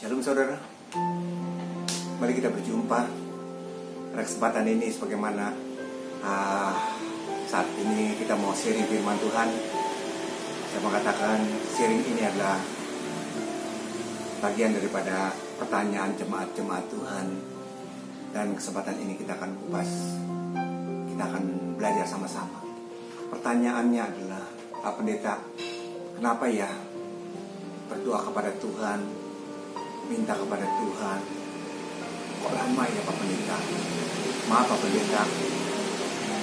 Shalom saudara, mari kita berjumpa pada kesempatan ini. Sebagaimana saat ini kita mau sharing firman Tuhan. Saya mengatakan sharing ini adalah bagian daripada pertanyaan jemaat-jemaat Tuhan. Dan kesempatan ini kita akan kupas, kita akan belajar sama-sama. Pertanyaannya adalah, Pak Pendeta, kenapa ya berdoa kepada Tuhan, minta kepada Tuhan, kok lama ya Pak Pendeta? Maaf Pak Pendeta,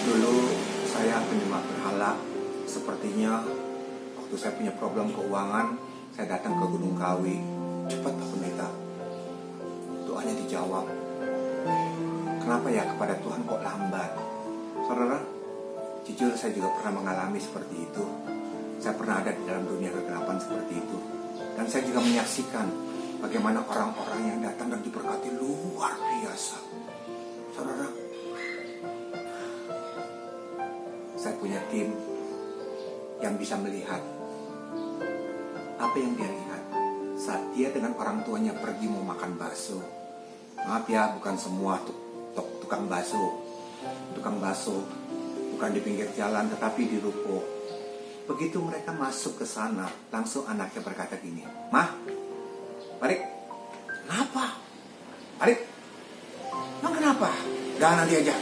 dulu saya penyembah berhala. Sepertinya waktu saya punya problem keuangan, saya datang ke Gunung Kawi. Cepat Pak Pendeta, doanya dijawab. Kenapa ya kepada Tuhan kok lambat? Saudara, jujur saya juga pernah mengalami seperti itu. Saya pernah ada di dalam dunia kegelapan seperti itu. Dan saya juga menyaksikan bagaimana orang-orang yang datang dan diberkati luar biasa. Saudara, saya punya tim yang bisa melihat apa yang dia lihat saat dia dengan orang tuanya pergi mau makan bakso. Maaf ya, bukan semua tukang bakso bukan di pinggir jalan tetapi di ruko. Begitu mereka masuk ke sana, langsung anaknya berkata gini, "Mah, Parik, kenapa? Parik, emang kenapa? Dah nanti aja."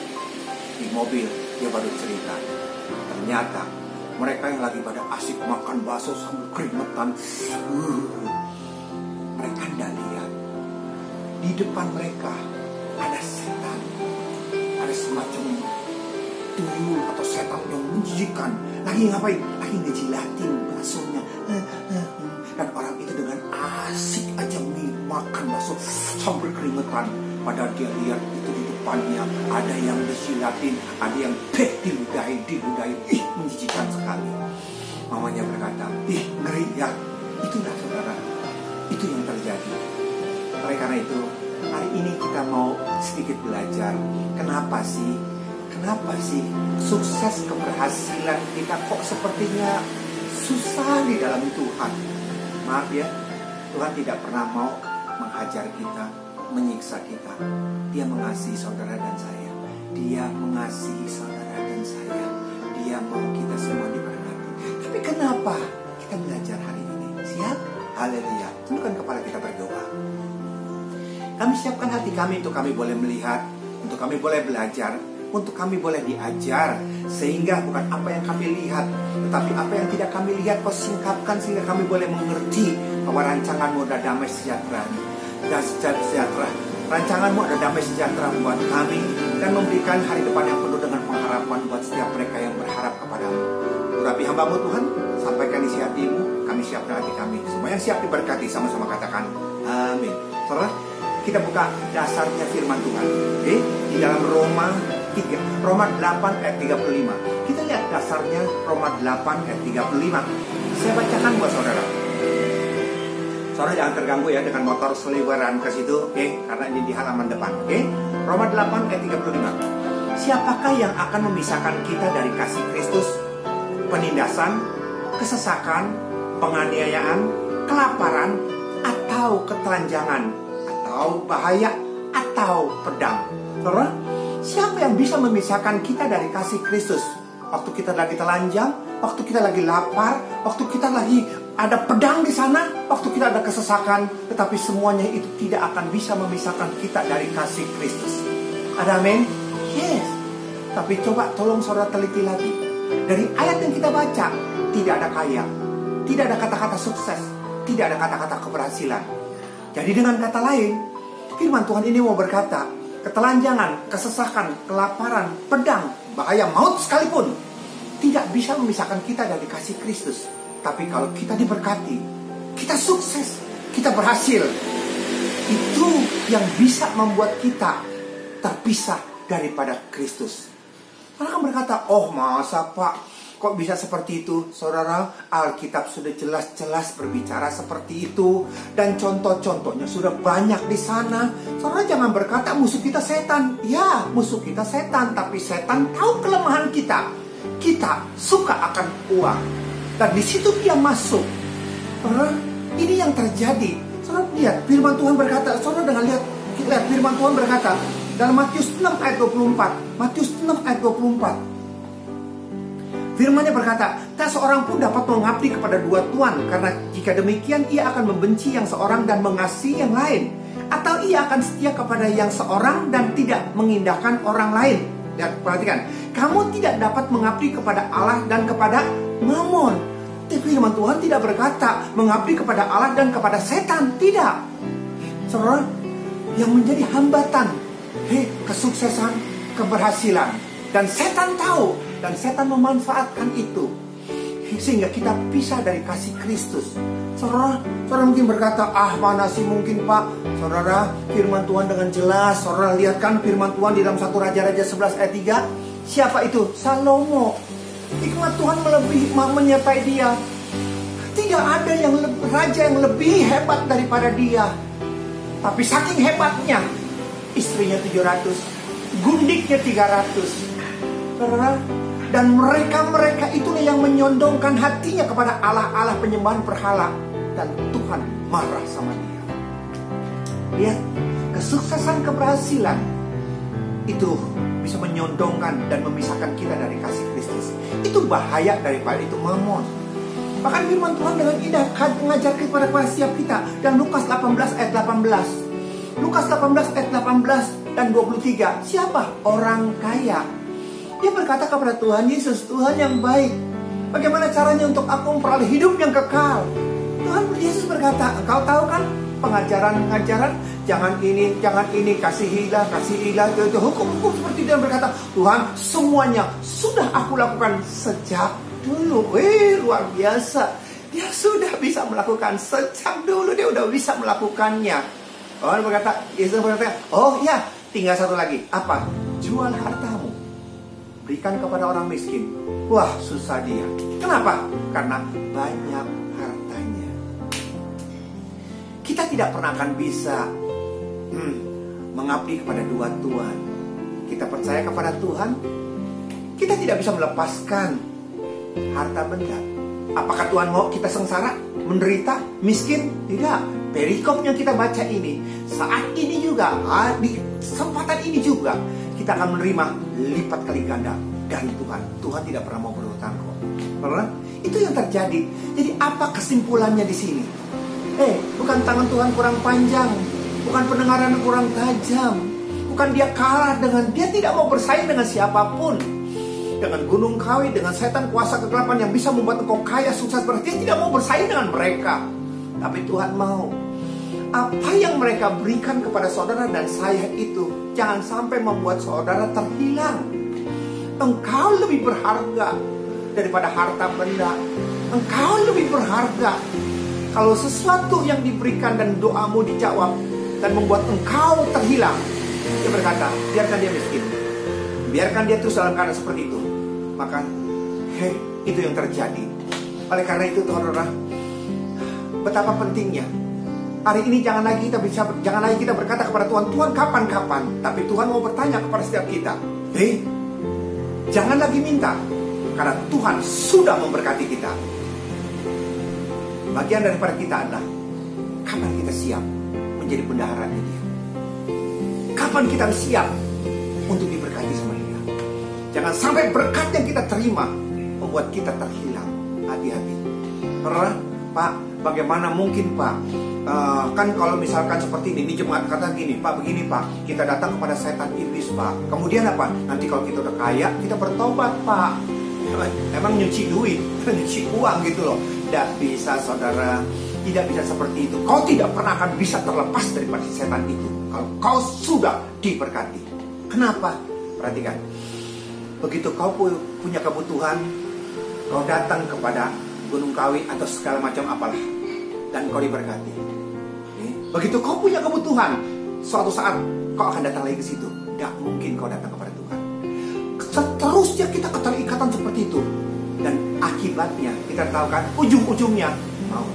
Di mobil dia baru cerita, ternyata mereka yang lagi pada asik makan bakso sambil keringetan, mereka tidak lihat di depan mereka ada setan, ada semacam tuyul atau setan yang menjijikan. Lagi ngapain? Lagi ngejilatin baksonya. Dan orang itu dengan asik aja makan bakso sambil keringetan. Padahal dia lihat itu di depannya ada yang dijilatin, ada yang diludahin. Ih, menjijikan sekali. Mamanya berkata, ih ngeri ya. Itulah saudara, itu yang terjadi. Oleh karena itu, hari ini kita mau sedikit belajar. Kenapa sih sukses keberhasilan kita kok sepertinya susah di dalam Tuhan? Maaf ya, Tuhan tidak pernah mau menghajar kita, menyiksa kita. Dia mengasihi saudara dan saya. Dia mengasihi saudara dan saya. Dia mau kita semua diberkati. Tapi kenapa kita belajar hari ini? Siap? Haleluya. Tundukkan kepala kita berdoa. Kami siapkan hati kami untuk kami boleh melihat, untuk kami boleh belajar, untuk kami boleh diajar, sehingga bukan apa yang kami lihat, tetapi apa yang tidak kami lihat kau singkapkan sehingga kami boleh mengerti bahwa rancanganmu ada damai sejahtera. Rancanganmu ada damai sejahtera buat kami dan memberikan hari depan yang penuh dengan pengharapan buat setiap mereka yang berharap kepadamu. Urapi hambamu Tuhan, sampaikan isi hatimu, kami siap hati kami. Semua yang siap diberkati, sama-sama katakan amin. Saudara, kita buka dasarnya firman Tuhan. Di dalam Roma 8 ayat 35. Kita lihat dasarnya Roma 8 ayat 35. Saya bacakan buat saudara. Saudara jangan terganggu ya dengan motor seliweran ke situ, karena ini di halaman depan. Roma 8 ayat 35. Siapakah yang akan memisahkan kita dari kasih Kristus? Penindasan, kesesakan, penganiayaan, kelaparan, atau ketelanjangan, atau bahaya, atau pedang. Saudara, siapa yang bisa memisahkan kita dari kasih Kristus? Waktu kita lagi telanjang, waktu kita lagi lapar, waktu kita lagi ada pedang di sana, waktu kita ada kesesakan, tetapi semuanya itu tidak akan bisa memisahkan kita dari kasih Kristus. Ada amin? Yes. Tapi coba tolong saudara teliti lagi. Dari ayat yang kita baca, tidak ada kaya, tidak ada kata-kata sukses, tidak ada kata-kata keberhasilan. Jadi dengan kata lain, firman Tuhan ini mau berkata, ketelanjangan, kesesakan, kelaparan, pedang, bahaya, maut sekalipun tidak bisa memisahkan kita dari kasih Kristus. Tapi kalau kita diberkati, kita sukses, kita berhasil, itu yang bisa membuat kita terpisah daripada Kristus. Mereka berkata, oh masa Pak, kok bisa seperti itu? Saudara, Alkitab sudah jelas-jelas berbicara seperti itu. Dan contoh-contohnya sudah banyak di sana. Saudara jangan berkata musuh kita setan. Ya, musuh kita setan. Tapi setan tahu kelemahan kita. Kita suka akan uang. Dan di situ dia masuk. Saudara, ini yang terjadi. Saudara lihat firman Tuhan berkata, saudara dengan lihat firman Tuhan berkata dalam Matius 6 ayat 24. Matius 6 ayat 24. Firman-Nya berkata, tak seorang pun dapat mengabdi kepada dua tuan, karena jika demikian ia akan membenci yang seorang dan mengasihi yang lain, atau ia akan setia kepada yang seorang dan tidak mengindahkan orang lain. Dan perhatikan, kamu tidak dapat mengabdi kepada Allah dan kepada Mamon. Tapi firman Tuhan tidak berkata mengabdi kepada Allah dan kepada setan, tidak. Saudara, yang menjadi hambatan kesuksesan, keberhasilan, dan setan tahu, dan setan memanfaatkan itu sehingga kita pisah dari kasih Kristus. Saudara mungkin berkata, mana sih mungkin Pak? Saudara, firman Tuhan dengan jelas. Saudara lihat kan firman Tuhan di dalam 1 Raja-Raja 11 ayat 3. Siapa itu? Salomo. Hikmat Tuhan menyertai dia. Tidak ada raja yang lebih hebat daripada dia. Tapi saking hebatnya, istrinya 700, gundiknya 300. Saudara, dan mereka itulah yang menyondongkan hatinya kepada Allah penyembahan berhala, dan Tuhan marah sama dia. Lihat, kesuksesan, keberhasilan itu bisa menyondongkan dan memisahkan kita dari kasih Kristus. Itu bahaya daripada itu Mamon. Bahkan firman Tuhan dengan indah mengajar kepada setiap kita. Dan Lukas 18 ayat 18. Lukas 18 ayat 18 dan 23. Siapa? Orang kaya. Dia berkata kepada Tuhan Yesus, Tuhan yang baik, bagaimana caranya untuk aku memperoleh hidup yang kekal? Tuhan Yesus berkata, engkau tahu kan pengajaran-pengajaran, jangan ini, kasihilah, itu hukum-hukum seperti itu. Dia berkata, Tuhan, semuanya sudah aku lakukan sejak dulu. Luar biasa. Dia sudah bisa melakukan sejak dulu, dia sudah bisa melakukannya. Yesus berkata, oh ya, tinggal satu lagi. Apa? Jual hartamu, berikan kepada orang miskin. Wah, susah dia. Kenapa? Karena banyak hartanya. Kita tidak pernah akan bisa mengabdi kepada dua tuan. Kita percaya kepada Tuhan, kita tidak bisa melepaskan harta benda. Apakah Tuhan mau kita sengsara, menderita, miskin? Tidak. Perikop yang kita baca ini, saat ini juga, di kesempatan ini juga, kita akan menerima lipat kali ganda dari Tuhan. Tuhan tidak pernah mau berhutang kok. Itu yang terjadi. Jadi apa kesimpulannya di sini? Bukan tangan Tuhan kurang panjang, bukan pendengaran kurang tajam, bukan dia kalah dengan, dia tidak mau bersaing dengan siapapun. Dengan gunung kawi, dengan setan kuasa kegelapan yang bisa membuat engkau kaya, sukses, berarti dia tidak mau bersaing dengan mereka. Tapi Tuhan mau apa yang mereka berikan kepada saudara dan saya itu jangan sampai membuat saudara terhilang. Engkau lebih berharga daripada harta benda. Engkau lebih berharga. Kalau sesuatu yang diberikan dan doamu dijawab dan membuat engkau terhilang, dia berkata, biarkan dia miskin, biarkan dia terus dalam keadaan seperti itu. Maka itu yang terjadi. Oleh karena itu saudara, betapa pentingnya hari ini jangan lagi kita berkata kepada Tuhan, Tuhan kapan-kapan. Tapi Tuhan mau bertanya kepada setiap kita, jangan lagi minta, karena Tuhan sudah memberkati kita. Bagian daripada kita adalah kapan kita siap menjadi bendaharanya dia. Kapan kita siap untuk diberkati sama dia. Jangan sampai berkat yang kita terima membuat kita terhilang. Hati-hati. Pak, bagaimana mungkin Pak? Kan kalau misalkan seperti ini jemaat kata gini, Pak, begini Pak, kita datang kepada setan iblis Pak. Kemudian apa? Nanti kalau kita udah kaya, kita bertobat Pak. Emang nyuci duit, nyuci uang gitu loh. Tidak bisa saudara, tidak bisa seperti itu. Kau tidak pernah akan bisa terlepas daripada setan itu kalau kau sudah diberkati. Kenapa? Perhatikan. Begitu kau punya kebutuhan, kau datang kepada Gunung Kawi atau segala macam apalah, dan kau diberkati. Begitu kau punya kebutuhan, suatu saat kau akan datang lagi ke situ. Tidak mungkin kau datang kepada Tuhan. Seterusnya kita keterikatan seperti itu, dan akibatnya kita tahu kan, ujung-ujungnya mau.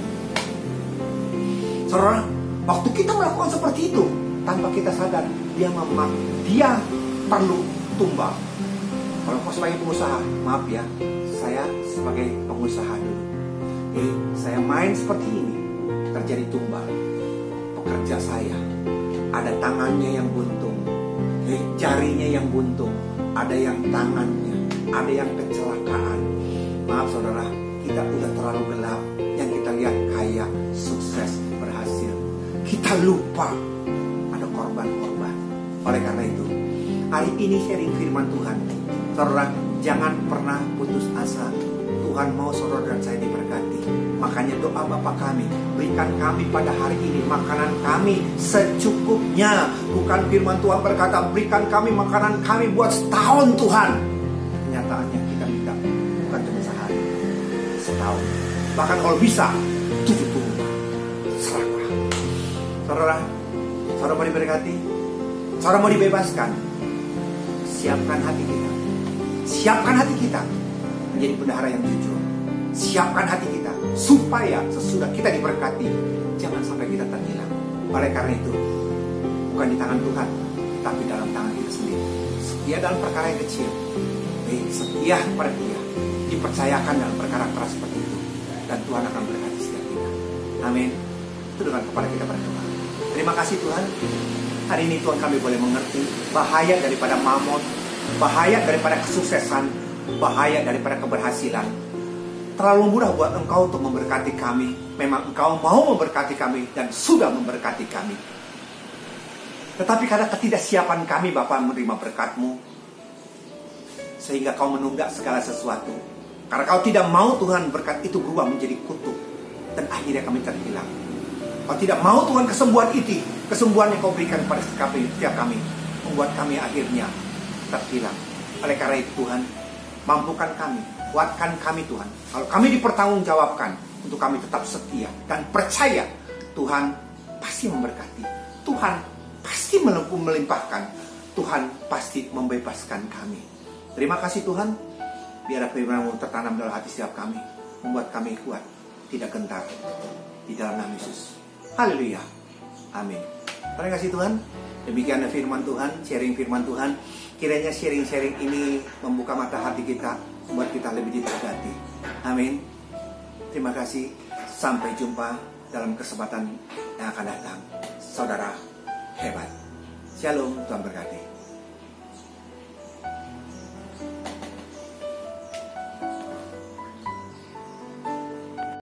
Saudara, waktu kita melakukan seperti itu tanpa kita sadar, dia perlu tumbang. Kalau kau sebagai pengusaha, maaf ya, saya sebagai pengusaha dulu, saya main seperti ini, terjadi tumbang. pekerja saya, ada tangannya yang buntung, jarinya yang buntung, ada yang tangannya, ada yang kecelakaan. Maaf saudara, kita udah terlalu gelap. Yang kita lihat kaya, sukses, berhasil. Kita lupa ada korban-korban. Oleh karena itu, hari ini sharing firman Tuhan. Saudara, jangan pernah putus asa. Tuhan mau saudara dan saya diberkati. Makanya doa Bapa kami, berikan kami pada hari ini makanan kami secukupnya. Bukan firman Tuhan berkata, berikan kami makanan kami buat setahun Tuhan. Kenyataannya kita minta bukan cuma sehari, setahun. Bahkan kalau bisa 7 bulan. Serahlah. Saudara mau diberkati, saudara mau dibebaskan. Siapkan hati kita. Siapkan hati kita menjadi bendahara yang jujur. Siapkan hati kita supaya sesudah kita diberkati, jangan sampai kita terhilang. Oleh karena itu, bukan di tangan Tuhan, tapi dalam tangan kita sendiri. Setia dalam perkara yang kecil, setia kepada Dia, dipercayakan dalam perkara keras seperti itu, dan Tuhan akan berkati setiap kita. Amin. Itu dengan kepala kita berdoa. Terima kasih Tuhan. Hari ini Tuhan kami boleh mengerti bahaya daripada mamon, bahaya daripada kesuksesan, bahaya daripada keberhasilan. Terlalu mudah buat Engkau untuk memberkati kami. Memang Engkau mau memberkati kami dan sudah memberkati kami. Tetapi karena ketidaksiapan kami Bapa menerima berkat-Mu, sehingga Kau menunggak segala sesuatu. Karena Kau tidak mau Tuhan berkat itu berubah menjadi kutuk, dan akhirnya kami terhilang. Kau tidak mau Tuhan kesembuhan itu, kesembuhan yang Kau berikan kepada setiap kami, membuat kami akhirnya terhilang. Oleh karena itu Tuhan, mampukan kami, kuatkan kami Tuhan. Kalau kami dipertanggungjawabkan, untuk kami tetap setia dan percaya Tuhan pasti memberkati, Tuhan pasti melimpahkan, Tuhan pasti membebaskan kami. Terima kasih Tuhan. Biar firman-Mu tertanam dalam hati setiap kami, membuat kami kuat, tidak gentar. Di dalam nama Yesus. Haleluya. Amin. Terima kasih Tuhan. Demikian firman Tuhan, sharing firman Tuhan. Kiranya sharing-sharing ini membuka mata hati kita, membuat kita lebih diberkati. Amin. Terima kasih. Sampai jumpa dalam kesempatan yang akan datang. Saudara hebat. Shalom, Tuhan berkati.